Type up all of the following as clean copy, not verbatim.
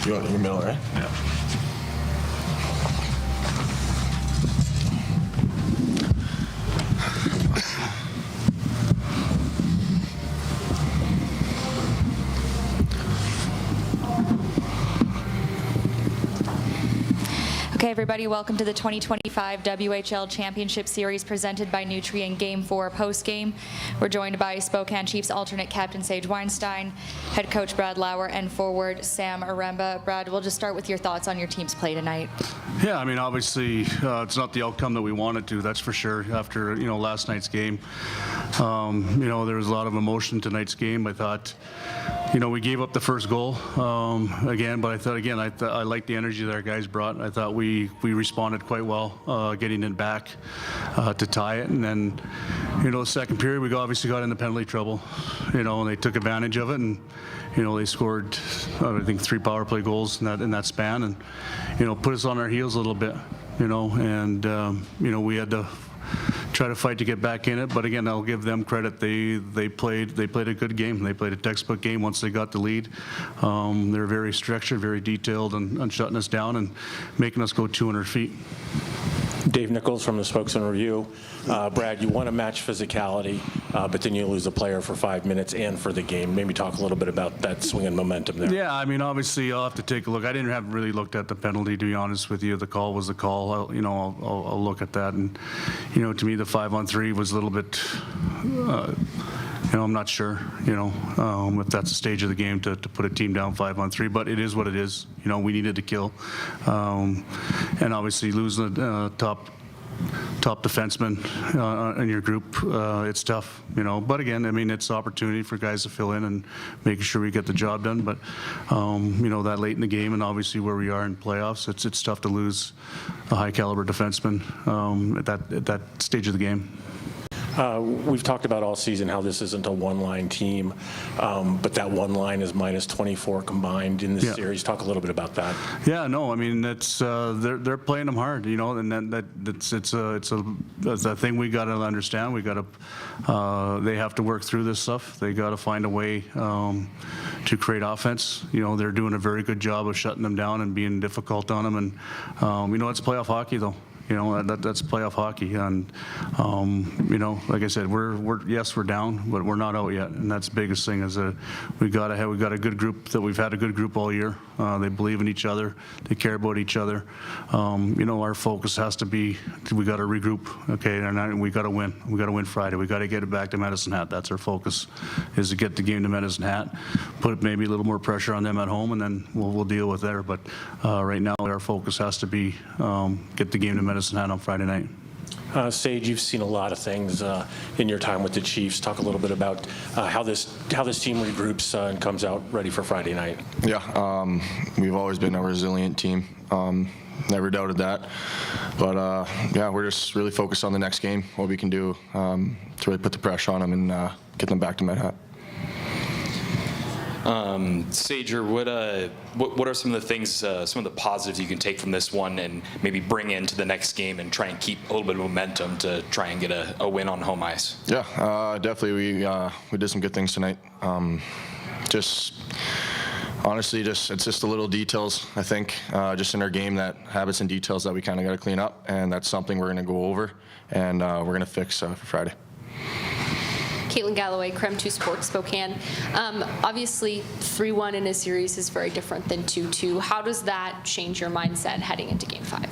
You want it in your middle, right? Yeah. Okay, everybody, welcome to the 2025 WHL Championship Series presented by Nutrien Game 4 postgame. We're joined by Spokane Chiefs alternate captain Sage Weinstein, head coach Brad Lauer, and forward Sam Aremba. Brad, we'll just start with your thoughts on your team's play tonight. Yeah, I mean, obviously, it's not the outcome that we wanted to, that's for sure, after, last night's game. There was a lot of emotion tonight's game. I thought, we gave up the first goal again, but I thought, again, I liked the energy that our guys brought. I thought we responded quite well, getting it back to tie it. And then, the second period, we obviously got into penalty trouble, and they took advantage of it. And, they scored, I think, 3 power play goals in that span and, put us on our heels a little bit, and, we had to try to fight to get back in it. But again, I'll give them credit. They played a good game. They played a textbook game once they got the lead. They're very structured, very detailed, and shutting us down and making us go 200 feet. Dave Nichols from the Spokane Review. Brad, you want to match physicality, but then you lose a player for 5 minutes and for the game. Maybe talk a little bit about that swing in momentum there. Yeah, I mean, obviously, I'll have to take a look. I didn't have really looked at the penalty, to be honest with you. The call was the call. I'll look at that. And, to me, the 5-on-3 was a little bit, I'm not sure, if that's the stage of the game to put a team down 5-on-3, but it is what it is. We needed to kill. And obviously losing the top defenseman in your group, it's tough, But again, I mean, it's opportunity for guys to fill in and making sure we get the job done. But, that late in the game and obviously where we are in playoffs, it's tough to lose a high-caliber defenseman at that stage of the game. We've talked about all season how this isn't a one-line team, but that one line is minus 24 combined in this series. Talk a little bit about that. Yeah, no, I mean that's they're playing them hard, and it's a thing we got to understand. We got to they have to work through this stuff. They got to find a way to create offense. They're doing a very good job of shutting them down and being difficult on them, and it's playoff hockey though. That's playoff hockey, and like I said, we're down, but we're not out yet, and that's the biggest thing is that we got a good group. That we've had a good group all year. They believe in each other, they care about each other. Our focus has to be we got to regroup, okay, and we got to win. We got to win Friday. We got to get it back to Medicine Hat. That's our focus, is to get the game to Medicine Hat, put maybe a little more pressure on them at home, and then we'll deal with there. But right now, our focus has to be get the game to Medicine Hat on Friday night. Sage, you've seen a lot of things in your time with the Chiefs. Talk a little bit about how this team regroups and comes out ready for Friday night. Yeah, we've always been a resilient team. Never doubted that. But we're just really focused on the next game, what we can do to really put the pressure on them and get them back to Med Hat. Sager, what are some of the things, some of the positives you can take from this one and maybe bring into the next game and try and keep a little bit of momentum to try and get a win on home ice? Yeah, definitely. We did some good things tonight. Honestly, it's just the little details, I think, just in our game, that habits and details that we kind of got to clean up, and that's something we're going to go over and we're going to fix for Friday. Caitlin Galloway, Creme 2 Sports, Spokane. Obviously, 3-1 in a series is very different than 2-2. How does that change your mindset heading into Game 5?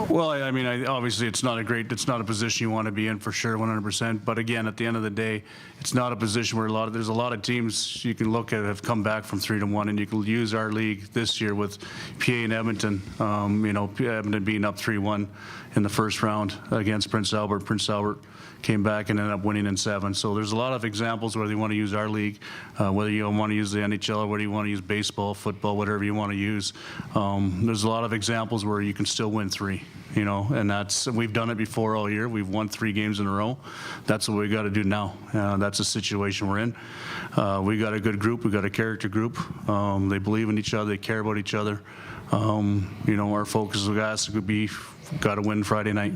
Well, I mean, obviously it's not a position you want to be in for sure, 100%. But again, at the end of the day, it's not a position where there's a lot of teams you can look at have come back from 3-1, and you can use our league this year with PA and Edmonton. Edmonton being up 3-1 in the first round against Prince Albert. Prince Albert came back and ended up winning in 7. So there's a lot of examples whether you want to use our league, whether you want to use the NHL, or whether you want to use baseball, football, whatever you want to use. There's a lot of examples where you can still win 3. And we've done it before all year. We've won 3 games in a row. That's what we got to do now. That's the situation we're in. We got a good group. We got a character group. They believe in each other. They care about each other. Our focus has to be got to win Friday night.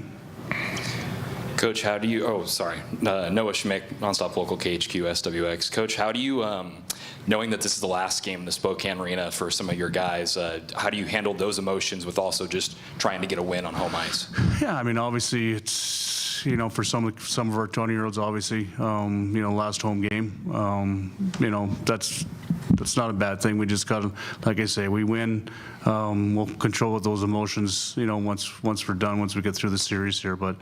Coach, how do you, Noah Schmick, Nonstop Local KHQ SWX. Coach, how do you knowing that this is the last game in the Spokane Arena for some of your guys, how do you handle those emotions with also just trying to get a win on home ice? Yeah, I mean, obviously, it's, you know, for some of our 20-year-olds, obviously, you know, last home game, you know, that's not a bad thing. We just got to, like I say, we win. We'll control those emotions, you know, once we're done, once we get through the series here. But,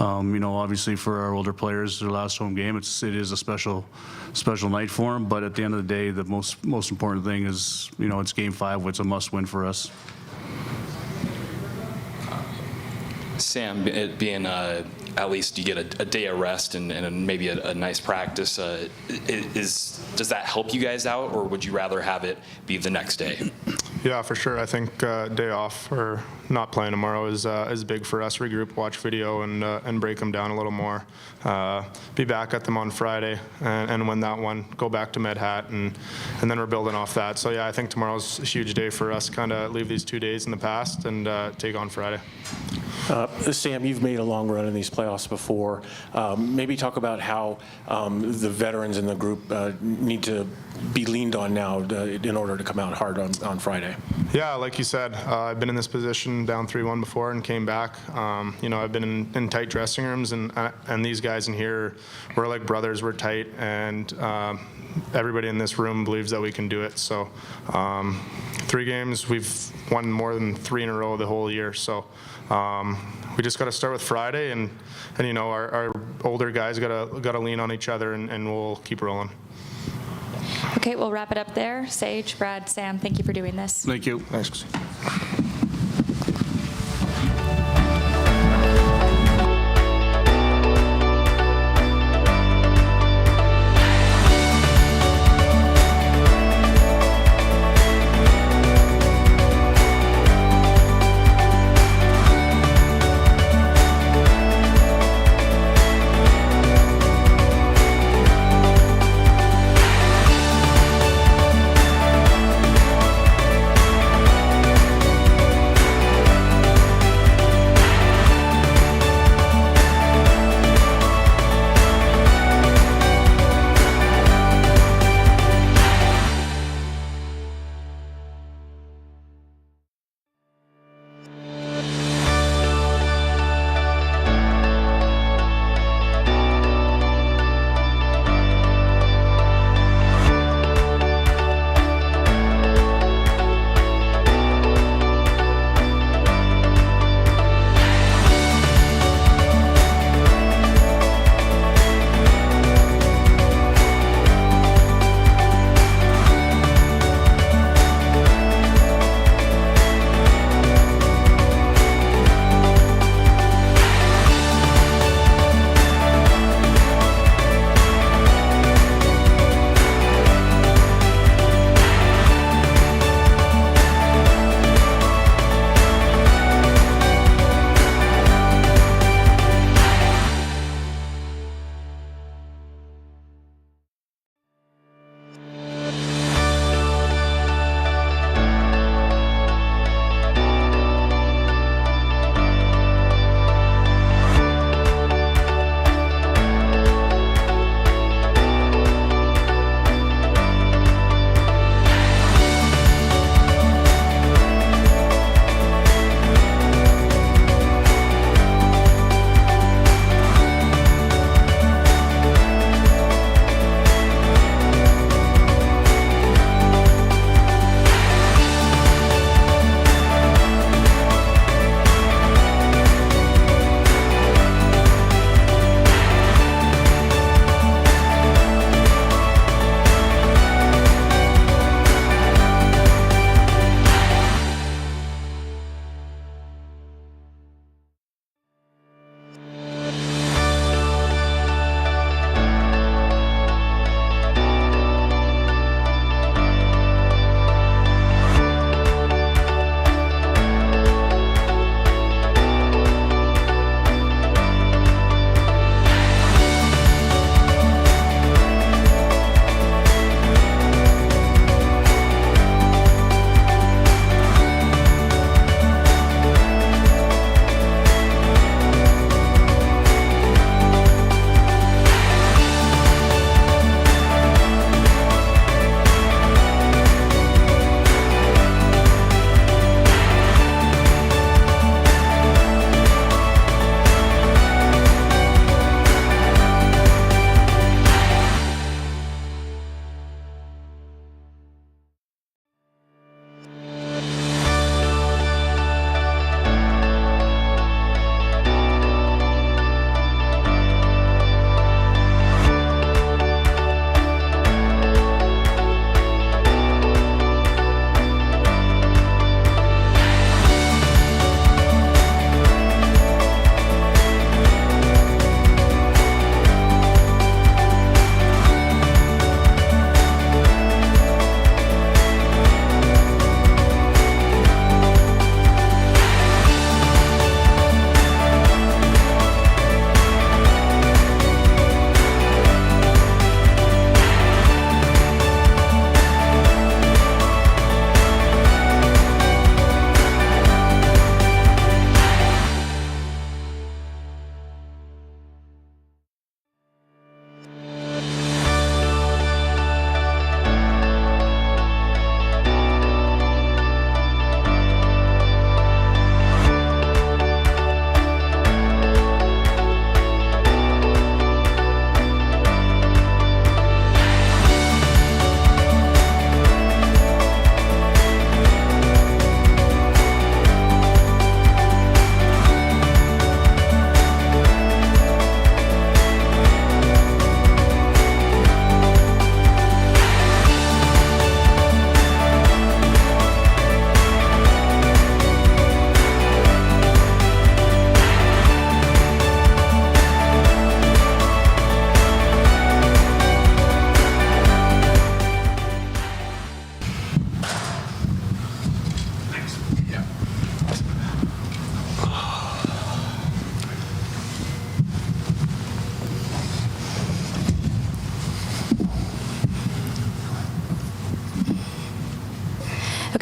you know, obviously for our older players, their last home game, it is a special night for them. But at the end of the day, the most important thing is, you know, it's Game 5. It's a must-win for us. Sam, it being at least you get a day of rest and maybe a nice practice, does that help you guys out, or would you rather have it be the next day? Yeah, for sure. I think day off or not playing tomorrow is big for us. Regroup, watch video, and break them down a little more. Be back at them on Friday and win that one. Go back to Med Hat, and then we're building off that. So yeah, I think tomorrow's a huge day for us. Kind of leave these 2 days in the past and take on Friday. Sam, you've made a long run in these playoffs before. Maybe talk about how the veterans in the group need to be leaned on now in order to come out hard on Friday. Yeah, like you said, I've been in this position down 3-1 before and came back. You know, I've been in tight dressing rooms, and these guys in here, we're like brothers. We're tight, and everybody in this room believes that we can do it. So 3 games, we've won more than 3 in a row the whole year. So we just got to start with Friday, and you know, our older guys got to lean on each other, and we'll keep rolling. Okay, we'll wrap it up there. Sage, Brad, Sam, thank you for doing this. Thank you. Thanks.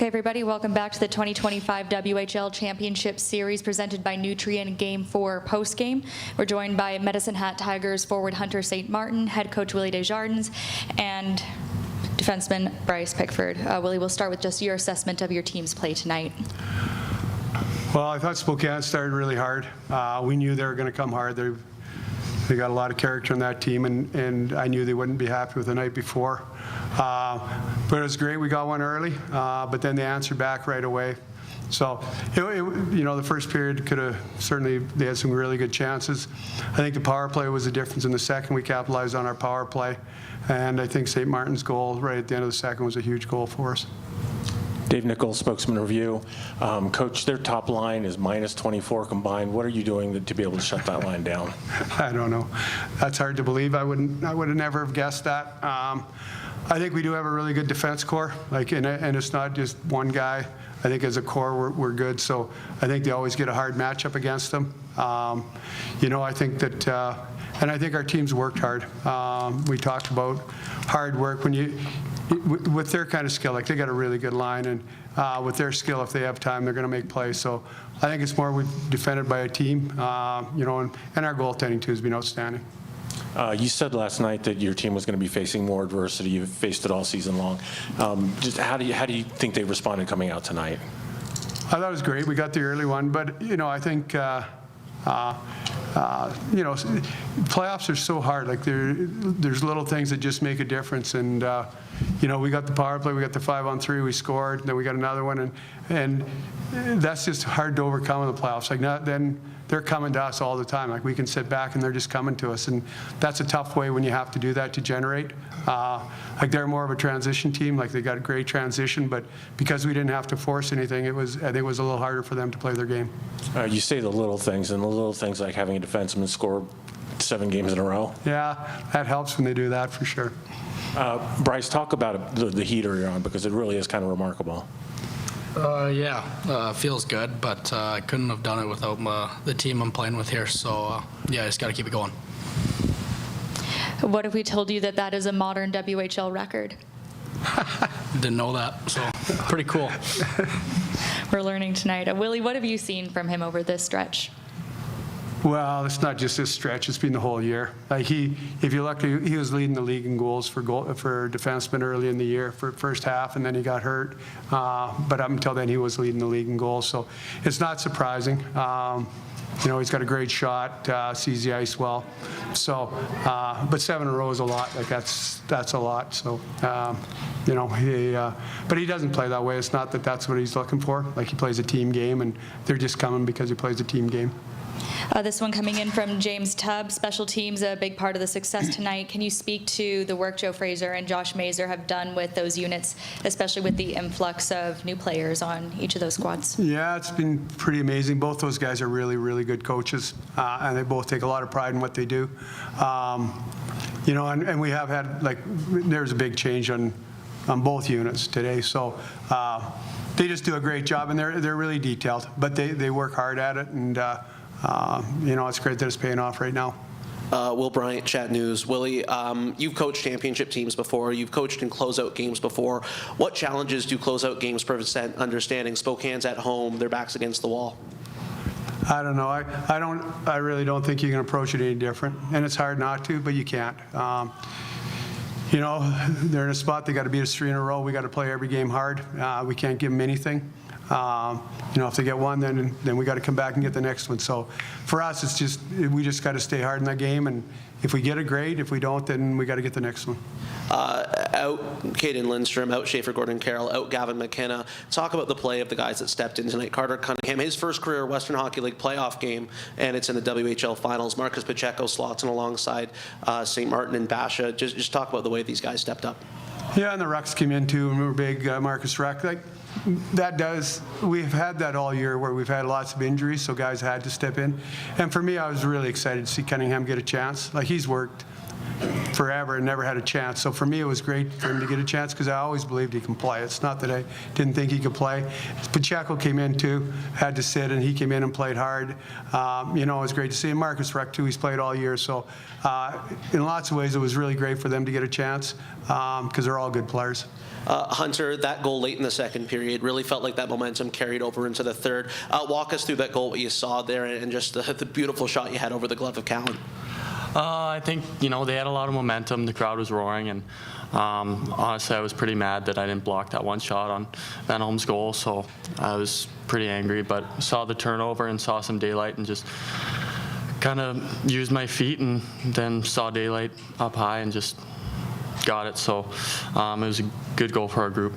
Okay, everybody, welcome back to the 2025 WHL Championship Series presented by Nutrien Game 4 postgame. We're joined by Medicine Hat Tigers forward Hunter St. Martin, head coach Willie Desjardins, and defenseman Bryce Pickford. Willie, we'll start with just your assessment of your team's play tonight. Well, I thought Spokane started really hard. We knew they were going to come hard. They got a lot of character in that team, and I knew they wouldn't be happy with the night before. But it was great. We got one early, but then they answered back right away. So, the first period could have certainly, they had some really good chances. I think the power play was the difference in the second. We capitalized on our power play, and I think St. Martin's goal right at the end of the second was a huge goal for us. Dave Nichols, Spokesman Review. Coach, their top line is -24 combined. What are you doing to be able to shut that line down? I don't know. That's hard to believe. I would have never have guessed that. I think we do have a really good defense core, and it's not just one guy. I think as a core we're good. So I think they always get a hard matchup against them. I think that, and I think our team's worked hard. We talked about hard work with their kind of skill. Like they got a really good line, and with their skill, if they have time, they're going to make plays. So I think it's more we've defended by a team, and our goaltending too has been outstanding. You said last night that your team was going to be facing more adversity. You've faced it all season long. Just how do you think they responded coming out tonight? I thought it was great. We got the early one, but I think playoffs are so hard. Like there's little things that just make a difference. And we got the power play, we got the 5-on-3, we scored, and then we got another one, and that's just hard to overcome in the playoffs. Then they're coming to us all the time. Like we can sit back and they're just coming to us, and that's a tough way when you have to do that to generate. They're more of a transition team. Like they got a great transition, but because we didn't have to force anything, I think it was a little harder for them to play their game. You say the little things, and the little things like having a defenseman score 7 games in a row. Yeah, that helps when they do that for sure. Bryce, talk about the heater you're on, because it really is kind of remarkable. Feels good, but I couldn't have done it without the team I'm playing with here. So, I just got to keep it going. What if we told you that is a modern WHL record? Didn't know that, so pretty cool. We're learning tonight. Willie, what have you seen from him over this stretch? Well, it's not just this stretch; it's been the whole year. If you look, he was leading the league in goals for defensemen early in the year for first half, and then he got hurt. But up until then, he was leading the league in goals. So it's not surprising. He's got a great shot, sees the ice well. So, but 7 in a row is a lot. Like that's a lot. So, but he doesn't play that way. It's not that's what he's looking for. Like he plays a team game, and they're just coming because he plays a team game. This one coming in from James Tubb. Special teams a big part of the success tonight. Can you speak to the work Joe Fraser and Josh Mazer have done with those units, especially with the influx of new players on each of those squads? Yeah, it's been pretty amazing. Both those guys are really, really good coaches, and they both take a lot of pride in what they do. And we have had, there's a big change on both units today. So they just do a great job, and they're really detailed, but they work hard at it, and it's great that it's paying off right now. Will Bryant, Chat News. Willie, you've coached championship teams before. You've coached in closeout games before. What challenges do closeout games present, understanding Spokane's at home, their backs against the wall? I don't know. I really don't think you can approach it any different, and it's hard not to, but you can't. They're in a spot, they got to beat us 3 in a row. We got to play every game hard. We can't give them anything. If they get one, then we got to come back and get the next one. So for us, we just got to stay hard in that game, and if we get it, great. If we don't, then we got to get the next one. Out Caden Lindstrom, out Schaefer Gordon-Carroll, out Gavin McKenna. Talk about the play of the guys that stepped in tonight. Carter Cunningham, his first career Western Hockey League playoff game, and it's in the WHL finals. Marcus Pacheco slots in alongside St. Martin and Basha. Just talk about the way these guys stepped up. Yeah, and the Rucks came in too, and we were big. Marcus Ruck. We've had that all year where we've had lots of injuries, so guys had to step in. And for me, I was really excited to see Cunningham get a chance. He's worked forever and never had a chance. So for me, it was great for him to get a chance because I always believed he can play. It's not that I didn't think he could play. Pacheco came in too, had to sit, and he came in and played hard. It was great to see him. Marcus Ruck too, he's played all year. So in lots of ways, it was really great for them to get a chance because they're all good players. Hunter, that goal late in the second period really felt like that momentum carried over into the third. Walk us through that goal, what you saw there, and just the beautiful shot you had over the glove of Callan. I think, they had a lot of momentum. The crowd was roaring, and honestly, I was pretty mad that I didn't block that one shot on Van Holm's goal, so I was pretty angry, but saw the turnover and saw some daylight and just kind of used my feet and then saw daylight up high and just got it. So it was a good goal for our group.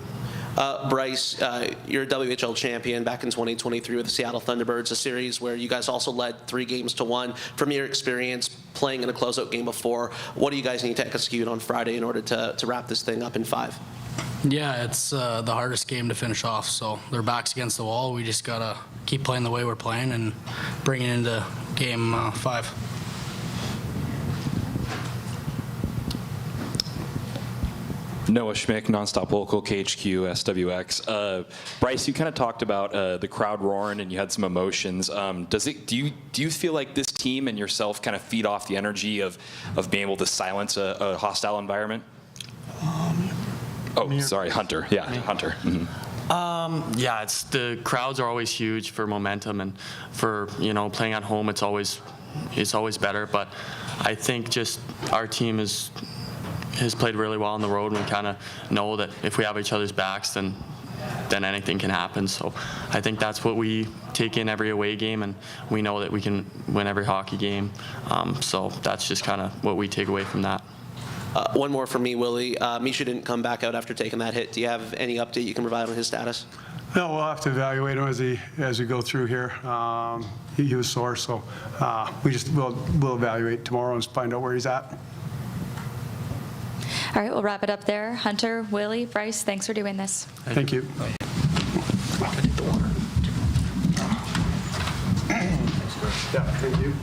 Bryce, you're a WHL champion back in 2023 with the Seattle Thunderbirds, a series where you guys also led 3-1. From your experience playing in a closeout game before, what do you guys need to execute on Friday in order to wrap this thing up in 5? Yeah, it's the hardest game to finish off, so their backs against the wall. We just got to keep playing the way we're playing and bring it into game 5. Noah Schmick, Nonstop Local, KHQ, SWX. Bryce, you kind of talked about the crowd roaring and you had some emotions. Do you feel like this team and yourself kind of feed off the energy of being able to silence a hostile environment? Sorry, Hunter. Yeah, Hunter. Mm-hmm. Yeah, it's the crowds are always huge for momentum, and for playing at home, it's always better. But I think just our team has played really well on the road, and we kind of know that if we have each other's backs, then anything can happen. So I think that's what we take in every away game, and we know that we can win every hockey game. So that's just kind of what we take away from that. One more from me, Willie. Misha didn't come back out after taking that hit. Do you have any update you can provide on his status? No, we'll have to evaluate him as we go through here. He was sore, so we'll evaluate tomorrow and find out where he's at. All right, we'll wrap it up there. Hunter, Willie, Bryce, thanks for doing this. Thank you. Yeah, thank you.